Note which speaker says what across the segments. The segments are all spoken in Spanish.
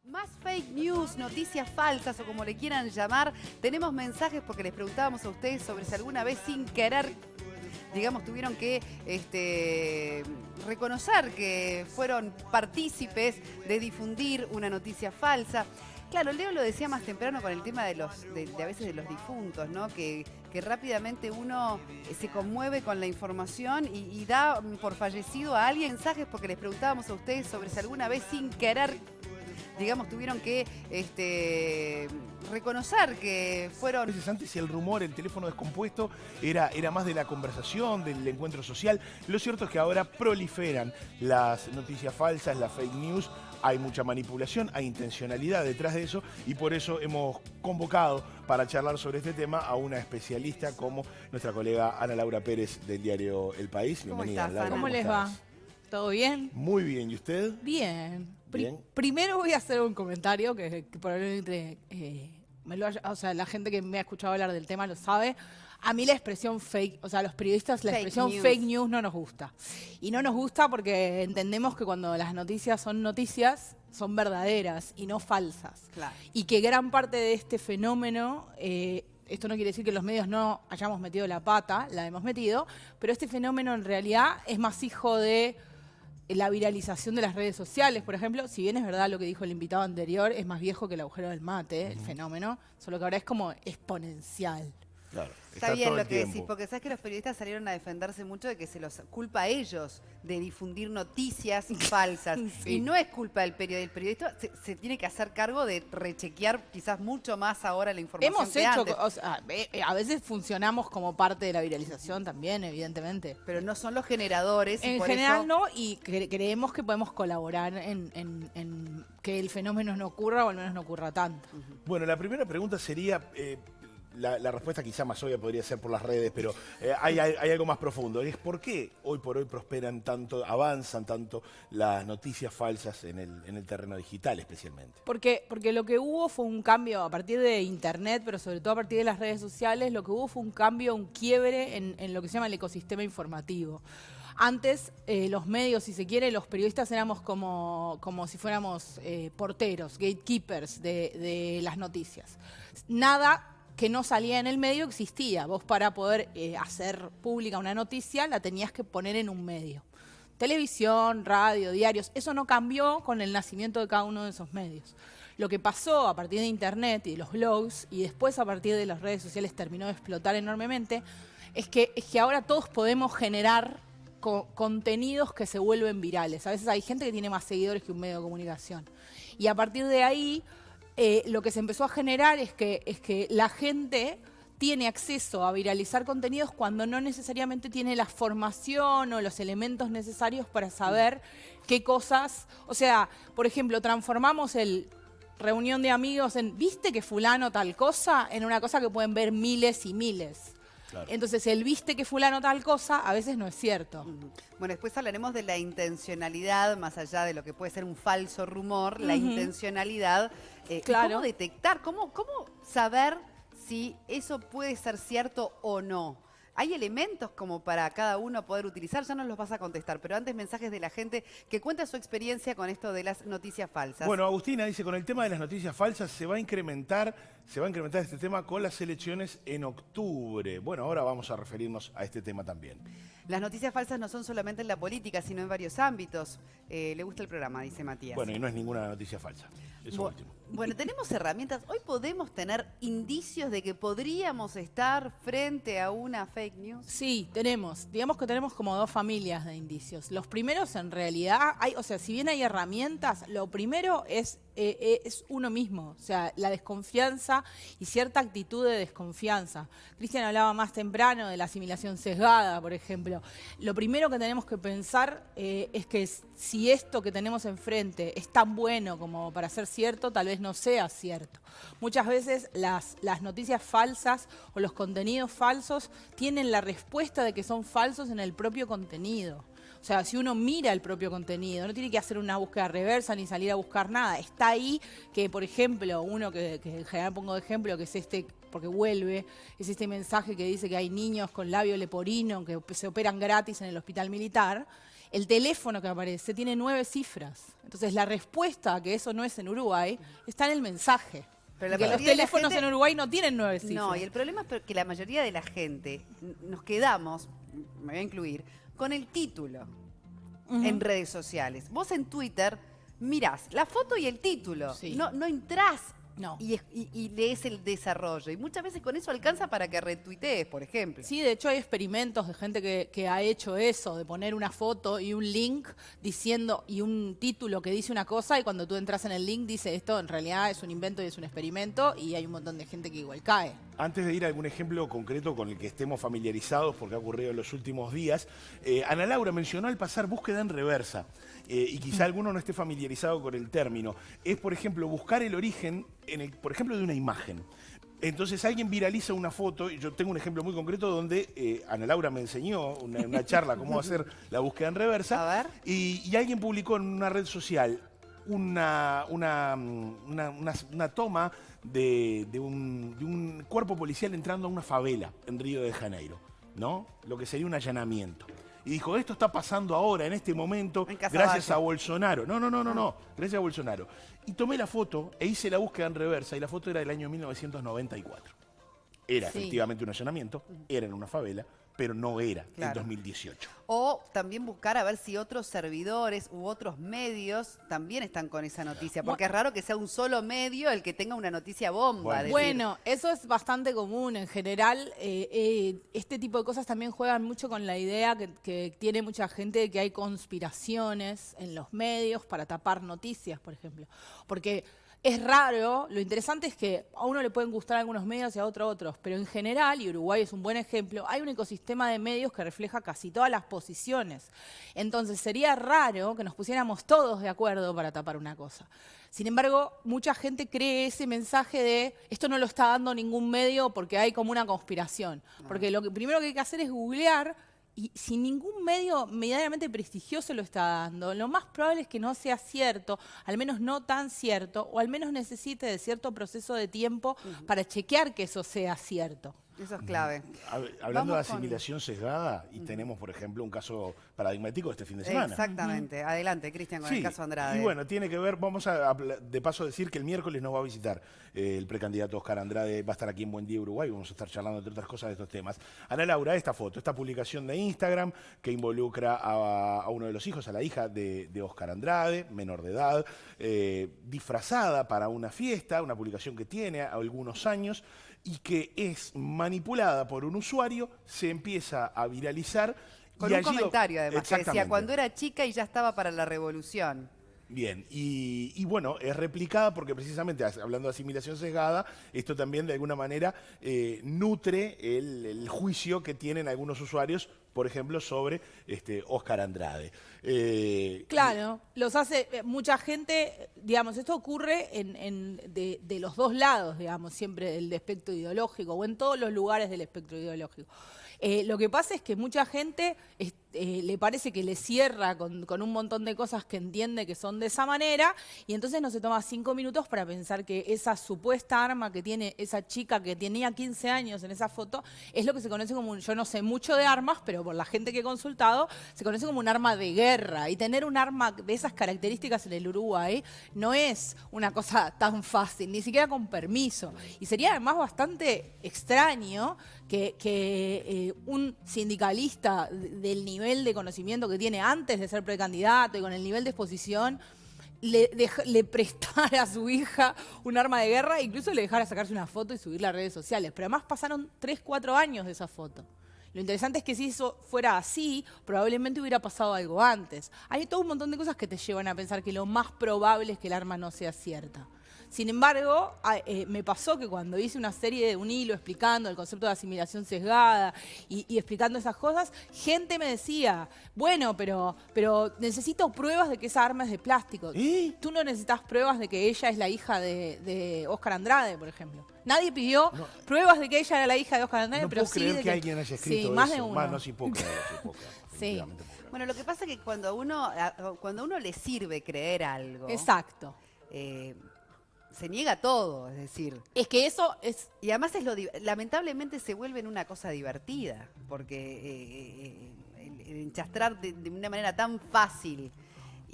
Speaker 1: Más fake news, noticias falsas o como le quieran llamar. Tenemos mensajes porque les preguntábamos a ustedes sobre si alguna vez sin querer, digamos, tuvieron que reconocer que fueron partícipes de difundir una noticia falsa. Claro, Leo lo decía más temprano con el tema de a veces de los difuntos, ¿no? Que rápidamente uno se conmueve con la información y da por fallecido a alguien. Mensajes porque les preguntábamos a ustedes sobre si alguna vez sin querer, digamos, tuvieron que reconocer que fueron...
Speaker 2: Veces antes el rumor, el teléfono descompuesto, era más de la conversación, del encuentro social. Lo cierto es que ahora proliferan las noticias falsas, las fake news. Hay mucha manipulación, hay intencionalidad detrás de eso y por eso hemos convocado para charlar sobre este tema a una especialista como nuestra colega Ana Laura Pérez del diario El País. Bienvenida,
Speaker 1: estás,
Speaker 2: Laura.
Speaker 1: Ana?
Speaker 3: ¿Cómo les va? ¿Todo bien?
Speaker 2: Muy bien, ¿y usted?
Speaker 3: Bien.
Speaker 2: Bien.
Speaker 3: Primero voy a hacer un comentario que probablemente o sea, la gente que me ha escuchado hablar del tema lo sabe. A mí la expresión fake, o sea, a los periodistas la expresión fake news no nos gusta. Y no nos gusta porque entendemos que cuando las noticias, son verdaderas y no falsas.
Speaker 1: Claro.
Speaker 3: Y que gran parte de este fenómeno... esto no quiere decir que los medios no hayamos metido la pata, la hemos metido, pero este fenómeno en realidad es más hijo de la viralización de las redes sociales, por ejemplo. Si bien es verdad lo que dijo el invitado anterior, es más viejo que el agujero del mate, el fenómeno, solo que ahora es como exponencial.
Speaker 2: Claro,
Speaker 1: Está bien
Speaker 2: todo
Speaker 1: lo
Speaker 2: el
Speaker 1: que
Speaker 2: tiempo.
Speaker 1: decís, porque sabes que los periodistas salieron a defenderse mucho de que se los culpa a ellos de difundir noticias falsas.
Speaker 3: Sí.
Speaker 1: Y no es culpa del periodista. El periodista se tiene que hacer cargo de rechequear quizás mucho más ahora la información
Speaker 3: Hemos
Speaker 1: que
Speaker 3: hecho,
Speaker 1: antes.
Speaker 3: o sea, a veces funcionamos como parte de la viralización también, evidentemente.
Speaker 1: Pero no son los generadores. Y
Speaker 3: En
Speaker 1: por
Speaker 3: general
Speaker 1: eso...
Speaker 3: no, y creemos que podemos colaborar en que el fenómeno no ocurra o al menos no ocurra tanto.
Speaker 2: Bueno, la primera pregunta sería... La respuesta quizá más obvia podría ser por las redes, pero hay algo más profundo. Es por qué hoy por hoy prosperan tanto, avanzan tanto las noticias falsas en el terreno digital especialmente.
Speaker 3: Porque lo que hubo fue un cambio a partir de Internet, pero sobre todo a partir de las redes sociales, lo que hubo fue un cambio, un quiebre en lo que se llama el ecosistema informativo. Antes, los medios, si se quiere, los periodistas éramos como si fuéramos porteros, gatekeepers de las noticias. Nada que no salía en el medio existía. Vos para poder hacer pública una noticia la tenías que poner en un medio. Televisión, radio, diarios, eso no cambió con el nacimiento de cada uno de esos medios. Lo que pasó a partir de Internet y de los blogs y después a partir de las redes sociales terminó de explotar enormemente, es que ahora todos podemos generar contenidos que se vuelven virales. A veces hay gente que tiene más seguidores que un medio de comunicación. Y a partir de ahí... lo que se empezó a generar es que la gente tiene acceso a viralizar contenidos cuando no necesariamente tiene la formación o los elementos necesarios para saber qué cosas... O sea, por ejemplo, transformamos el reunión de amigos en ¿viste que fulano tal cosa? En una cosa que pueden ver miles y miles. Claro. Entonces, el viste que fulano tal cosa a veces no es cierto.
Speaker 1: Bueno, después hablaremos de la intencionalidad, más allá de lo que puede ser un falso rumor, la intencionalidad.
Speaker 3: Claro.
Speaker 1: ¿Cómo detectar? ¿Cómo saber si eso puede ser cierto o no? ¿Hay elementos como para cada uno poder utilizar? Ya nos los vas a contestar, pero antes mensajes de la gente que cuenta su experiencia con esto de las noticias falsas.
Speaker 2: Bueno, Agustina dice, con el tema de las noticias falsas se va a incrementar este tema con las elecciones en octubre. Bueno, ahora vamos a referirnos a este tema también.
Speaker 1: Las noticias falsas no son solamente en la política, sino en varios ámbitos. Le gusta el programa, dice Matías.
Speaker 2: Bueno, y no es ninguna noticia falsa. Eso último.
Speaker 1: Bueno, tenemos herramientas. Hoy podemos tener indicios de que podríamos estar frente a una fake news.
Speaker 3: Sí, tenemos. Digamos que tenemos como dos familias de indicios. Los primeros en realidad, o sea, si bien hay herramientas, lo primero es uno mismo. O sea, la desconfianza y cierta actitud de desconfianza. Cristian hablaba más temprano de la asimilación sesgada, por ejemplo. Lo primero que tenemos que pensar es que si esto que tenemos enfrente es tan bueno como para ser cierto, tal vez no sea cierto. Muchas veces las noticias falsas o los contenidos falsos tienen la respuesta de que son falsos en el propio contenido. O sea, si uno mira el propio contenido, no tiene que hacer una búsqueda reversa ni salir a buscar nada. Está ahí que, por ejemplo, uno que en general pongo de ejemplo, que es este, porque vuelve, es este mensaje que dice que hay niños con labio leporino que se operan gratis en el hospital militar. el teléfono que aparece tiene 9 cifras. Entonces la respuesta a que eso no es en Uruguay está en el mensaje.
Speaker 1: Pero la
Speaker 3: Porque los
Speaker 1: mayoría de la
Speaker 3: teléfonos
Speaker 1: gente-
Speaker 3: en Uruguay no tienen 9 cifras.
Speaker 1: No, y el problema es que la mayoría de la gente nos quedamos, me voy a incluir, con el título en redes sociales. Vos en Twitter mirás la foto y el título.
Speaker 3: Sí.
Speaker 1: No entrás
Speaker 3: No.
Speaker 1: y lees el desarrollo. Y muchas veces con eso alcanza para que retuitees, por ejemplo.
Speaker 3: Sí, de hecho hay experimentos de gente que ha hecho eso, de poner una foto y un link diciendo, y un título que dice una cosa, y cuando tú entras en el link dice esto en realidad es un invento y es un experimento, y hay un montón de gente que igual cae.
Speaker 2: Antes de ir a algún ejemplo concreto con el que estemos familiarizados, porque ha ocurrido en los últimos días, Ana Laura mencionó al pasar búsqueda en reversa, y quizá alguno no esté familiarizado con el término. Es, por ejemplo, buscar el origen, por ejemplo, de una imagen. Entonces alguien viraliza una foto, y yo tengo un ejemplo muy concreto donde Ana Laura me enseñó una charla cómo hacer la búsqueda en reversa.
Speaker 1: A ver.
Speaker 2: Y alguien publicó en una red social una toma de un cuerpo policial entrando a una favela en Río de Janeiro, ¿no? Lo que sería un allanamiento. Y dijo, esto está pasando ahora, en este momento,
Speaker 1: En Casaballe.
Speaker 2: gracias a Bolsonaro. No, gracias a Bolsonaro. Y tomé la foto e hice la búsqueda en reversa, y la foto era del año 1994. Era
Speaker 3: Sí.
Speaker 2: efectivamente un allanamiento, era en una favela, pero no era en
Speaker 1: Claro.
Speaker 2: 2018.
Speaker 1: O también buscar a ver si otros servidores u otros medios también están con esa noticia. Porque es raro que sea un solo medio el que tenga una noticia bomba.
Speaker 2: Bueno.
Speaker 1: decir,
Speaker 3: Bueno, eso es bastante común. En general, este tipo de cosas también juegan mucho con la idea que tiene mucha gente de que hay conspiraciones en los medios para tapar noticias, por ejemplo. Porque es raro, lo interesante es que a uno le pueden gustar algunos medios y a otro otros, pero en general, y Uruguay es un buen ejemplo, hay un ecosistema de medios que refleja casi todas las posiciones. Entonces sería raro que nos pusiéramos todos de acuerdo para tapar una cosa. Sin embargo, mucha gente cree ese mensaje de esto no lo está dando ningún medio porque hay como una conspiración. Porque lo primero que hay que hacer es googlear. Y si ningún medio medianamente prestigioso lo está dando, lo más probable es que no sea cierto, al menos no tan cierto, o al menos necesite de cierto proceso de tiempo para chequear que eso sea cierto.
Speaker 1: Eso es clave.
Speaker 2: Hablando de
Speaker 1: Vamos con-
Speaker 2: asimilación sesgada, y tenemos, por ejemplo, un caso paradigmático este fin de semana.
Speaker 1: Exactamente. Adelante, Cristian, con el caso Andrade.
Speaker 2: Y bueno, tiene que ver, vamos a de paso decir que el miércoles nos va a visitar el precandidato Oscar Andrade, va a estar aquí en Buen Día Uruguay, vamos a estar charlando entre otras cosas de estos temas. Ana Laura, esta foto, esta publicación de Instagram que involucra a uno de los hijos, a la hija de Oscar Andrade, menor de edad, disfrazada para una fiesta, una publicación que tiene algunos años y que es manipulada por un usuario, se empieza a viralizar.
Speaker 1: Con
Speaker 2: y
Speaker 1: un
Speaker 2: allí
Speaker 1: comentario, además, que decía,
Speaker 2: Exactamente.
Speaker 1: cuando era chica y ya estaba para la revolución.
Speaker 2: Bien, y bueno, es replicada porque precisamente, hablando de asimilación sesgada, esto también de alguna manera nutre el juicio que tienen algunos usuarios, por ejemplo, sobre Oscar Andrade.
Speaker 3: Claro, los hace mucha gente, digamos, esto ocurre de los dos lados, digamos, siempre del espectro ideológico o en todos los lugares del espectro ideológico. Lo que pasa es que mucha gente le parece que le cierra con un montón de cosas que entiende que son de esa manera y entonces no se toma 5 minutos para pensar que esa supuesta arma que tiene esa chica que tenía 15 años en esa foto es lo que se conoce como yo no sé mucho de armas, pero por la gente que he consultado, se conoce como un arma de guerra. Y tener un arma de esas características en el Uruguay no es una cosa tan fácil, ni siquiera con permiso. Y sería además bastante extraño que un sindicalista del nivel de conocimiento que tiene antes de ser precandidato y con el nivel de exposición le prestara a su hija un arma de guerra e incluso le dejara sacarse una foto y subirla a redes sociales. Pero además pasaron 3, 4 años de esa foto. Lo interesante es que si eso fuera así, probablemente hubiera pasado algo antes. Hay todo un montón de cosas que te llevan a pensar que lo más probable es que el arma no sea cierta. Sin embargo, me pasó que cuando hice una serie de un hilo explicando el concepto de asimilación sesgada y explicando esas cosas, gente me decía, bueno, pero necesito pruebas de que esa arma es de plástico.
Speaker 2: ¿Y?
Speaker 3: Tú no necesitas pruebas de que ella es la hija de Oscar Andrade, por ejemplo. Nadie pidió pruebas de que ella era la hija de Oscar Andrade,
Speaker 2: No
Speaker 3: pero
Speaker 2: puedo
Speaker 3: sí
Speaker 2: creer
Speaker 3: de
Speaker 2: que alguien haya escrito
Speaker 3: sí,
Speaker 2: eso.
Speaker 3: más de uno.
Speaker 2: No, sí puedo creer, sí puedo creer.
Speaker 3: Sí.
Speaker 2: Definitivamente puedo creer.
Speaker 1: Bueno, lo que pasa es que cuando a uno le sirve creer algo,
Speaker 3: Exacto.
Speaker 1: se niega todo, es decir.
Speaker 3: Es que eso es...
Speaker 1: Y además lamentablemente se vuelve en una cosa divertida, porque enchastrar de una manera tan fácil.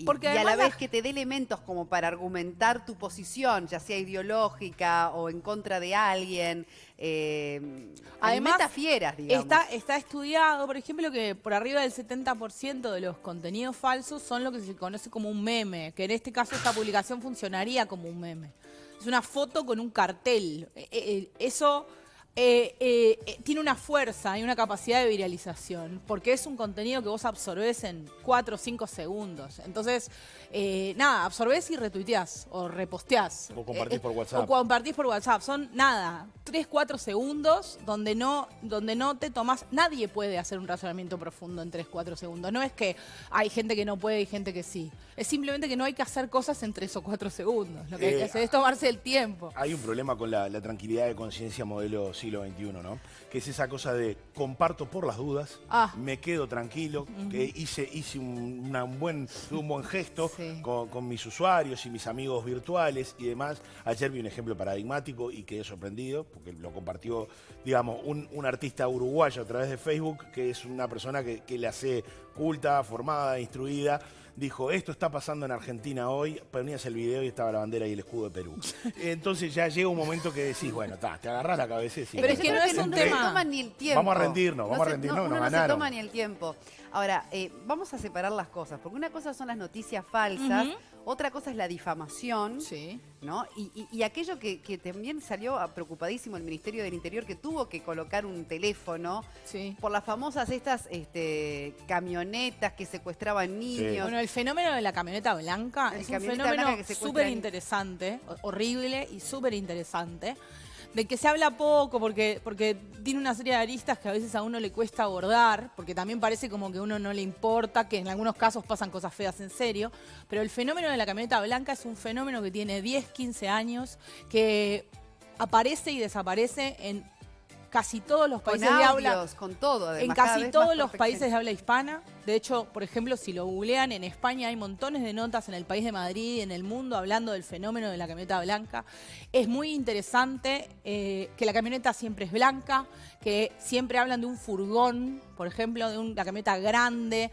Speaker 3: Porque
Speaker 1: y a la
Speaker 3: además
Speaker 1: vez que te dé elementos como para argumentar tu posición, ya sea ideológica o en contra de alguien. Alimenta fieras, digamos.
Speaker 3: Está estudiado, por ejemplo, que por arriba del 70% de los contenidos falsos son lo que se conoce como un meme, que en este caso esta publicación funcionaría como un meme. Es una foto con un cartel. Eso tiene una fuerza y una capacidad de viralización, porque es un contenido que vos absorbés en 4 o 5 segundos. Entonces, nada, absorbés y retuiteás o reposteás.
Speaker 2: O compartís por WhatsApp.
Speaker 3: O compartís por WhatsApp. Son, nada, 3, 4 segundos donde no te tomás... Nadie puede hacer un razonamiento profundo en 3, 4 segundos. No es que hay gente que no puede y gente que sí. Es simplemente que no hay que hacer cosas en 3 o 4 segundos. Lo que hay que hacer es tomarse el tiempo.
Speaker 2: Hay un problema con la tranquilidad de conciencia modelo siglo XXI, ¿no? Que es esa cosa de comparto por las dudas, me quedo tranquilo, que hice un buen gesto con mis usuarios y mis amigos virtuales y demás. Ayer vi un ejemplo paradigmático y quedé sorprendido porque lo compartió, digamos, un artista uruguayo a través de Facebook, que es una persona que le hace culta, formada, instruida. Dijo, esto está pasando en Argentina hoy, ponías el video y estaba la bandera y el escudo de Perú. Entonces ya llega un momento que decís, bueno, te agarrás la cabeza y decís,
Speaker 3: pero es que no es un tema.
Speaker 1: No se toma ni el tiempo.
Speaker 2: Vamos a rendirnos, nos
Speaker 1: uno
Speaker 2: ganaron.
Speaker 1: No se toma ni el tiempo. Ahora, vamos a separar las cosas, porque una cosa son las noticias falsas, otra cosa es la difamación, ¿no? Y aquello que también salió preocupadísimo el Ministerio del Interior, que tuvo que colocar un teléfono por las famosas estas camionetas que secuestraban niños.
Speaker 3: Bueno, el fenómeno de la camioneta blanca es un fenómeno súper interesante, horrible y súper interesante, del que se habla poco porque tiene una serie de aristas que a veces a uno le cuesta abordar, porque también parece como que a uno no le importa, que en algunos casos pasan cosas feas en serio, pero el fenómeno de la camioneta blanca es un fenómeno que tiene 10, 15 años, que aparece y desaparece en casi todos los países de habla,
Speaker 1: con todo, además,
Speaker 3: en casi todos los países de habla hispana. De hecho, por ejemplo, si lo googlean, en España hay montones de notas en el país de Madrid y en el mundo hablando del fenómeno de la camioneta blanca. Es muy interesante que la camioneta siempre es blanca, que siempre hablan de un furgón, por ejemplo, de una camioneta grande.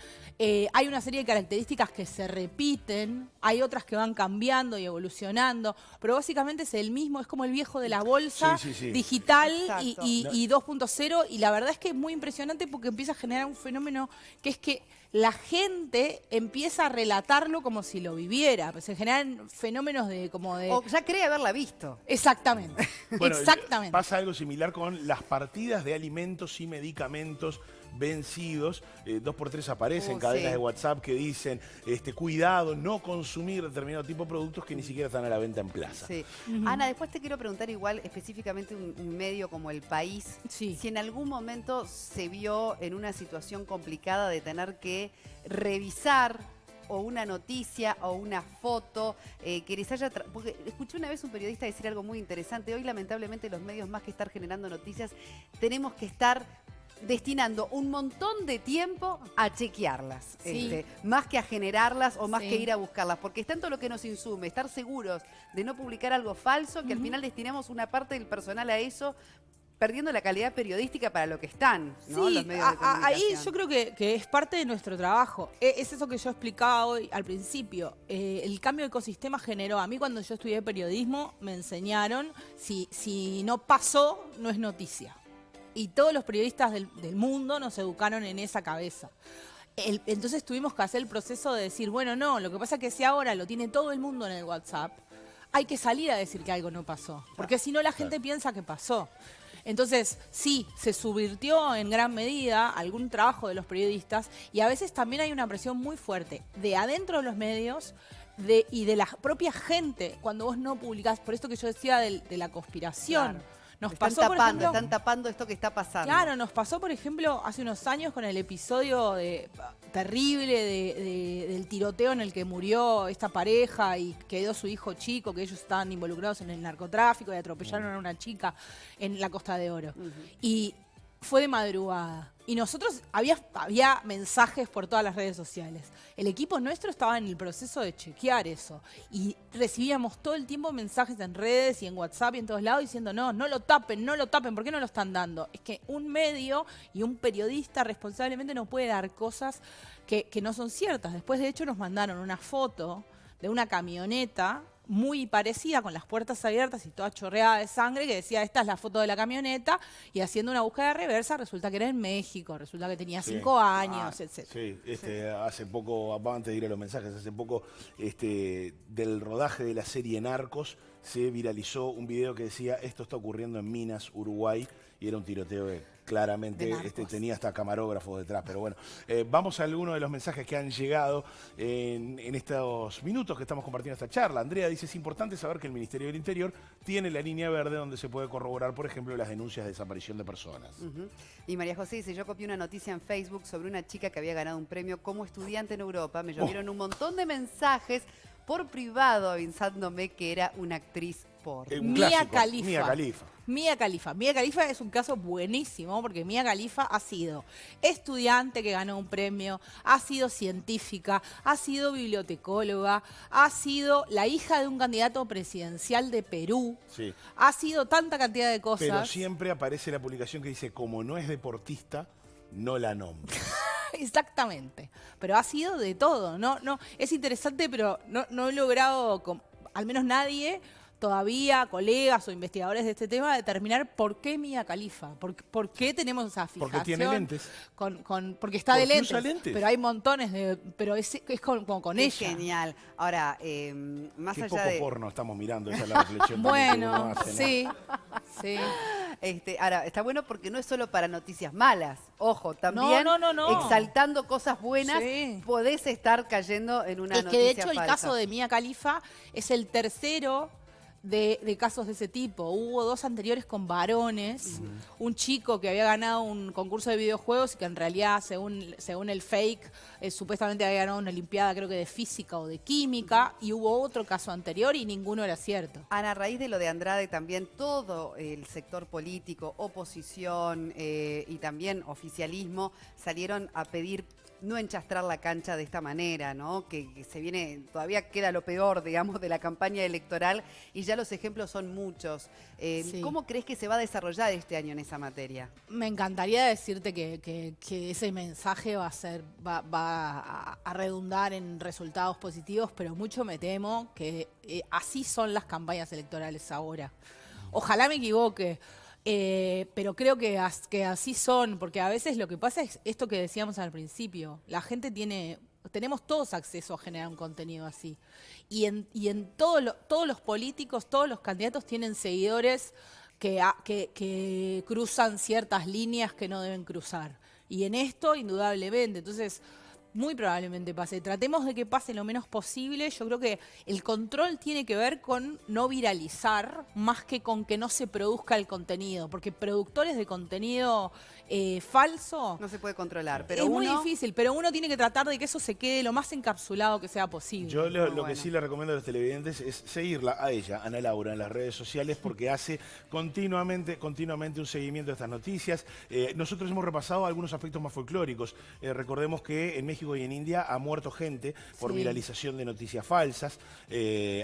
Speaker 3: Hay una serie de características que se repiten, hay otras que van cambiando y evolucionando, pero básicamente es el mismo, es como el viejo de la bolsa digital y 2.0, y la verdad es que es muy impresionante porque empieza a generar un fenómeno que es que la gente empieza a relatarlo como si lo viviera. Se generan fenómenos de como de...
Speaker 1: O ya cree haberla visto.
Speaker 3: Exactamente.
Speaker 2: Bueno,
Speaker 3: exactamente.
Speaker 2: Pasa algo similar con las partidas de alimentos y medicamentos vencidos. 2x3 aparecen cadenas de WhatsApp que dicen, cuidado, no consumir determinado tipo de productos que ni siquiera están a la venta en plaza.
Speaker 1: Ana, después te quiero preguntar igual específicamente un medio como El País, si en algún momento se vio en una situación complicada de tener que revisar o una noticia o una foto que les haya... Porque escuché una vez un periodista decir algo muy interesante. Hoy, lamentablemente, los medios, más que estar generando noticias, tenemos que estar destinando un montón de tiempo a chequearlas, más que a generarlas o más que ir a buscarlas, porque es tanto lo que nos insume, estar seguros de no publicar algo falso, que al final destinamos una parte del personal a eso, perdiendo la calidad periodística para lo que están, ¿no? Los medios de comunicación.
Speaker 3: Ahí yo creo que es parte de nuestro trabajo. Es eso que yo explicaba hoy al principio. El cambio de ecosistema generó. A mí, cuando yo estudié periodismo, me enseñaron, si no pasó, no es noticia. Y todos los periodistas del mundo nos educaron en esa cabeza. Entonces tuvimos que hacer el proceso de decir, bueno, no, lo que pasa es que si ahora lo tiene todo el mundo en el WhatsApp, hay que salir a decir que algo no pasó. Porque si no, la gente piensa que pasó. Entonces, sí, se subvirtió en gran medida algún trabajo de los periodistas, y a veces también hay una presión muy fuerte de adentro de los medios y de la propia gente cuando vos no publicás. Por esto que yo decía de la conspiración.
Speaker 1: Claro.
Speaker 3: Nos
Speaker 1: están
Speaker 3: pasó,
Speaker 1: tapando,
Speaker 3: por ejemplo,
Speaker 1: están tapando esto que está pasando.
Speaker 3: Claro, nos pasó, por ejemplo, hace unos años con el episodio terrible del tiroteo en el que murió esta pareja y quedó su hijo chico, que ellos estaban involucrados en el narcotráfico y atropellaron a una chica en la Costa de Oro. Y fue de madrugada. Y nosotros, había mensajes por todas las redes sociales. El equipo nuestro estaba en el proceso de chequear eso. Y recibíamos todo el tiempo mensajes en redes y en WhatsApp y en todos lados diciendo, no lo tapen, ¿por qué no lo están dando? Es que un medio y un periodista responsablemente no puede dar cosas que no son ciertas. Después, de hecho, nos mandaron una foto de una camioneta muy parecida, con las puertas abiertas y toda chorreada de sangre, que decía, esta es la foto de la camioneta, y haciendo una búsqueda reversa, resulta que era en México, resulta que tenía 5 años, etc.
Speaker 2: Sí, hace poco, antes de ir a los mensajes, hace poco, del rodaje de la serie Narcos, se viralizó un video que decía, esto está ocurriendo en Minas, Uruguay, y era un tiroteo que claramente tenía hasta camarógrafos detrás. Pero bueno, vamos a algunos de los mensajes que han llegado en estos minutos que estamos compartiendo esta charla. Andrea dice, es importante saber que el Ministerio del Interior tiene la línea verde donde se puede corroborar, por ejemplo, las denuncias de desaparición de personas.
Speaker 1: Y María José dice, yo copié una noticia en Facebook sobre una chica que había ganado un premio como estudiante en Europa. Me llovieron un montón de mensajes por privado avisándome que era una actriz porno.
Speaker 3: Mia Khalifa. Mia Khalifa es un caso buenísimo porque Mia Khalifa ha sido estudiante que ganó un premio, ha sido científica, ha sido bibliotecóloga, ha sido la hija de un candidato presidencial de Perú, ha sido tanta cantidad de cosas.
Speaker 2: Pero siempre aparece la publicación que dice, como no es deportista, no la nombro.
Speaker 3: Exactamente, pero ha sido de todo, no, es interesante, pero no he logrado, al menos nadie todavía, colegas o investigadores de este tema, determinar por qué Mia Khalifa, por qué tenemos esa fijación.
Speaker 2: Porque tiene lentes.
Speaker 3: Porque está de lentes,
Speaker 2: usa lentes.
Speaker 3: Pero hay montones pero es con ella.
Speaker 1: Genial. Ahora, más
Speaker 2: Qué
Speaker 1: allá
Speaker 2: poco
Speaker 1: de...
Speaker 2: porno estamos mirando, esa es la reflexión.
Speaker 3: Bueno, sí.
Speaker 1: Ahora, está bueno porque no es solo para noticias malas. Ojo, también
Speaker 3: no.
Speaker 1: exaltando cosas buenas, podés estar cayendo en una noticia falsa.
Speaker 3: Es que de hecho el caso de Mia Khalifa es el tercero de casos de ese tipo. Hubo 2 anteriores con varones, un chico que había ganado un concurso de videojuegos y que en realidad, según el fake, supuestamente había ganado una olimpiada, creo que de física o de química, y hubo otro caso anterior y ninguno era cierto.
Speaker 1: Ana, a raíz de lo de Andrade también todo el sector político, oposición y también oficialismo salieron a pedir no enchastrar la cancha de esta manera, ¿no? Que se viene, todavía queda lo peor, digamos, de la campaña electoral y ya los ejemplos son muchos. ¿Cómo crees que se va a desarrollar este año en esa materia?
Speaker 3: Me encantaría decirte que ese mensaje va a redundar en resultados positivos, pero mucho me temo que así son las campañas electorales ahora. Ojalá me equivoque. Pero creo que así son, porque a veces lo que pasa es esto que decíamos al principio, la gente tenemos todos acceso a generar un contenido así. Y en todos los políticos, todos los candidatos tienen seguidores que cruzan ciertas líneas que no deben cruzar. Y en esto, indudablemente, entonces... Muy probablemente pase. Tratemos de que pase lo menos posible. Yo creo que el control tiene que ver con no viralizar más que con que no se produzca el contenido. Porque productores de contenido falso...
Speaker 1: No se puede controlar. Pero
Speaker 3: es muy difícil, pero uno tiene que tratar de que eso se quede lo más encapsulado que sea posible.
Speaker 2: Yo lo que sí le recomiendo a los televidentes es seguirla a ella, Ana Laura, en las redes sociales porque hace continuamente un seguimiento de estas noticias. Nosotros hemos repasado algunos aspectos más folclóricos. Recordemos que en México y en India ha muerto gente por viralización de noticias falsas.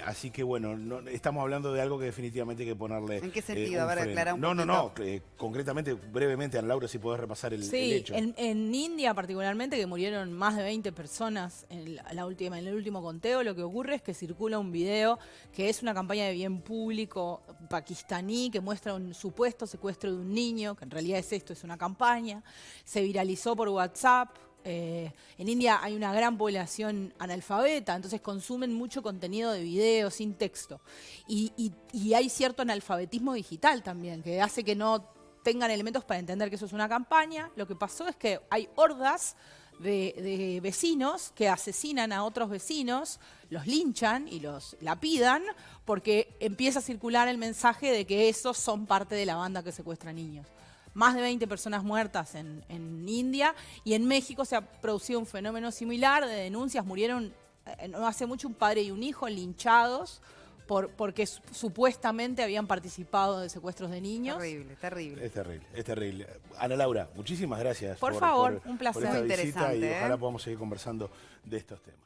Speaker 2: Así que bueno, estamos hablando de algo que definitivamente hay que ponerle.
Speaker 1: ¿En qué sentido? A ver, aclara un poquito.
Speaker 2: No. Concretamente, brevemente, Ana Laura, si podés repasar el hecho.
Speaker 3: En India particularmente, que murieron más de 20 personas en el último conteo, lo que ocurre es que circula un video que es una campaña de bien público pakistaní que muestra un supuesto secuestro de un niño, que en realidad es una campaña. Se viralizó por WhatsApp. En India hay una gran población analfabeta, entonces consumen mucho contenido de video sin texto. Y hay cierto analfabetismo digital también, que hace que no tengan elementos para entender que eso es una campaña. Lo que pasó es que hay hordas de vecinos que asesinan a otros vecinos, los linchan y los lapidan porque empieza a circular el mensaje de que esos son parte de la banda que secuestra niños. Más de 20 personas muertas en India, y en México se ha producido un fenómeno similar de denuncias. Murieron no hace mucho un padre y un hijo linchados porque supuestamente habían participado de secuestros de niños.
Speaker 1: Terrible, terrible.
Speaker 2: Es terrible, es terrible. Ana Laura, muchísimas gracias
Speaker 3: Por favor, un
Speaker 2: por
Speaker 3: placer.
Speaker 2: esta
Speaker 1: Muy
Speaker 2: visita
Speaker 1: interesante,
Speaker 2: y ojalá
Speaker 1: ¿eh?
Speaker 2: podamos seguir conversando de estos temas.